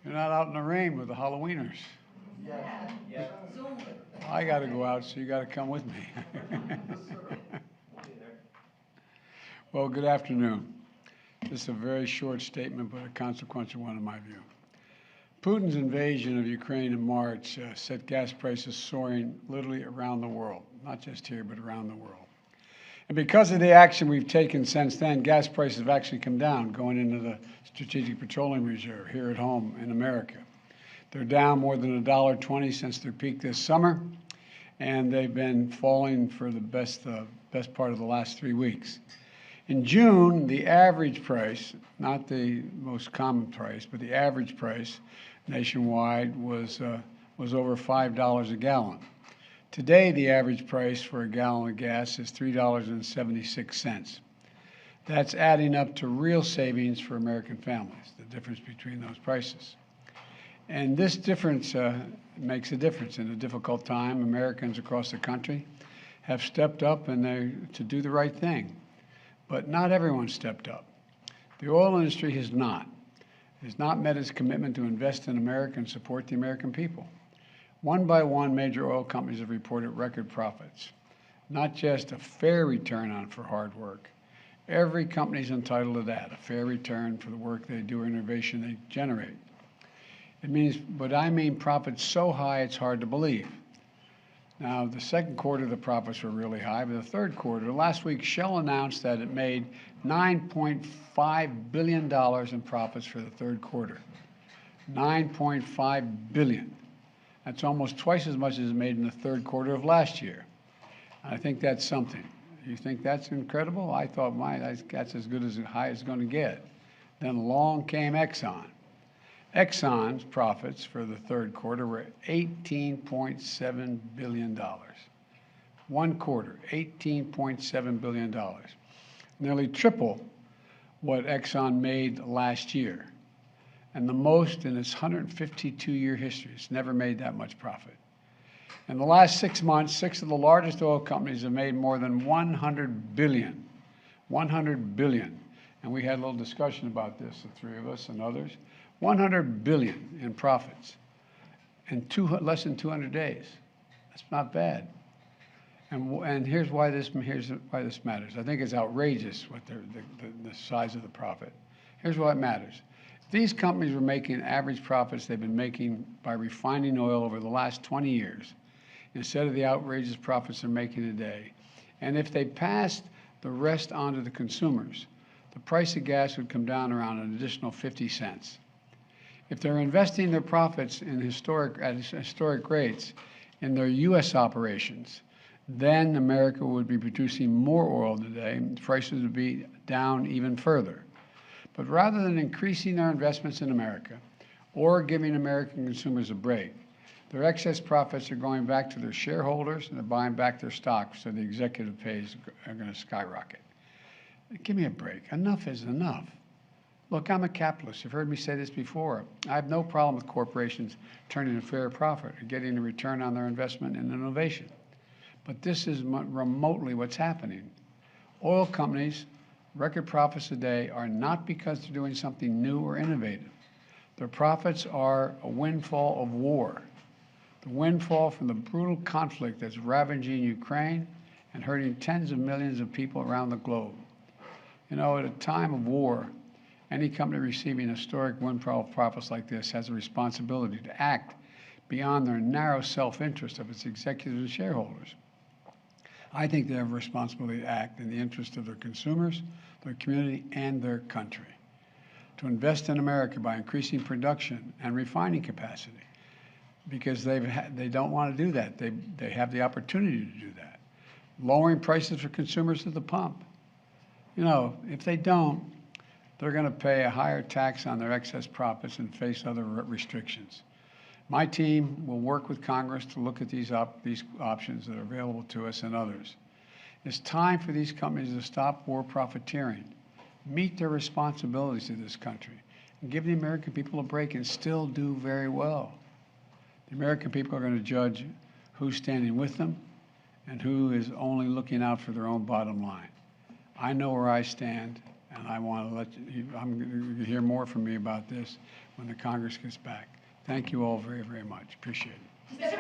You're not out in the rain with the Halloweeners. Yeah. Yeah. I got to go out, so you got to come with me. Well, good afternoon. This is a very short statement, but a consequential one in my view. Putin's invasion of Ukraine in March set gas prices soaring literally around the world, not just here, but around the world. And because of the action we've taken since then, gas prices have actually come down, going into the Strategic Petroleum Reserve here at home in America. They're down more than $1.20 since their peak this summer, and they've been falling for the best part of the last 3 weeks. In June, the average price, not the most common price, but the average price nationwide was over $5 a gallon. Today, the average price for a gallon of gas is $3.76. That's adding up to real savings for American families, the difference between those prices. And this difference makes a difference in a difficult time. Americans across the country have stepped up to do the right thing. But not everyone stepped up. The oil industry has not. It has not met its commitment to invest in America and support the American people. One by one, major oil companies have reported record profits, not just a fair return for hard work. Every company is entitled to that, a fair return for the work they do or innovation they generate. I mean profits so high it's hard to believe. Now, the second quarter, the profits were really high, but the third quarter, last week, Shell announced that it made $9.5 billion in profits for the third quarter. $9.5 billion. That's almost twice as much as it made in the third quarter of last year. I think that's something. You think that's incredible? I thought, that's as good as high as it's going to get. Then along came Exxon. Exxon's profits for the third quarter were $18.7 billion. One quarter, $18.7 billion. Nearly triple what Exxon made last year. And the most in its 152-year history. It's never made that much profit. In the last 6 months, 6 of the largest oil companies have made more than $100 billion. $100 billion. And we had a little discussion about this, the three of us and others. $100 billion in profits in less than 200 days. That's not bad. And here's why this matters. I think it's outrageous what the size of the profit. Here's why it matters. These companies were making average profits they've been making by refining oil over the last 20 years, instead of the outrageous profits they're making today. And if they passed the rest on to the consumers, the price of gas would come down around an additional 50 cents. If they're investing their profits at historic rates in their U.S. operations, then America would be producing more oil today, and prices would be down even further. But rather than increasing their investments in America or giving American consumers a break, their excess profits are going back to their shareholders and they're buying back their stocks, so the executive pays are going to skyrocket. Give me a break. Enough is enough. Look, I'm a capitalist. You've heard me say this before. I have no problem with corporations turning a fair profit or getting a return on their investment in innovation. But this is remotely what's happening. Oil companies, record profits today are not because they're doing something new or innovative. Their profits are a windfall of war. The windfall from the brutal conflict that's ravaging Ukraine and hurting tens of millions of people around the globe. You know, at a time of war, any company receiving historic windfall profits like this has a responsibility to act beyond their narrow self-interest of its executives and shareholders. I think they have a responsibility to act in the interest of their consumers, their community, and their country. To invest in America by increasing production and refining capacity, because they don't want to do that. They have the opportunity to do that. Lowering prices for consumers at the pump. You know, if they don't, they're going to pay a higher tax on their excess profits and face other restrictions. My team will work with Congress to look at these options that are available to us and others. It's time for these companies to stop war profiteering, meet their responsibilities to this country, and give the American people a break and still do very well. The American people are going to judge who's standing with them and who is only looking out for their own bottom line. I know where I stand, And I want to let you, I'm going to hear more from me about this when the Congress gets back. Thank you all very, very much. Appreciate it.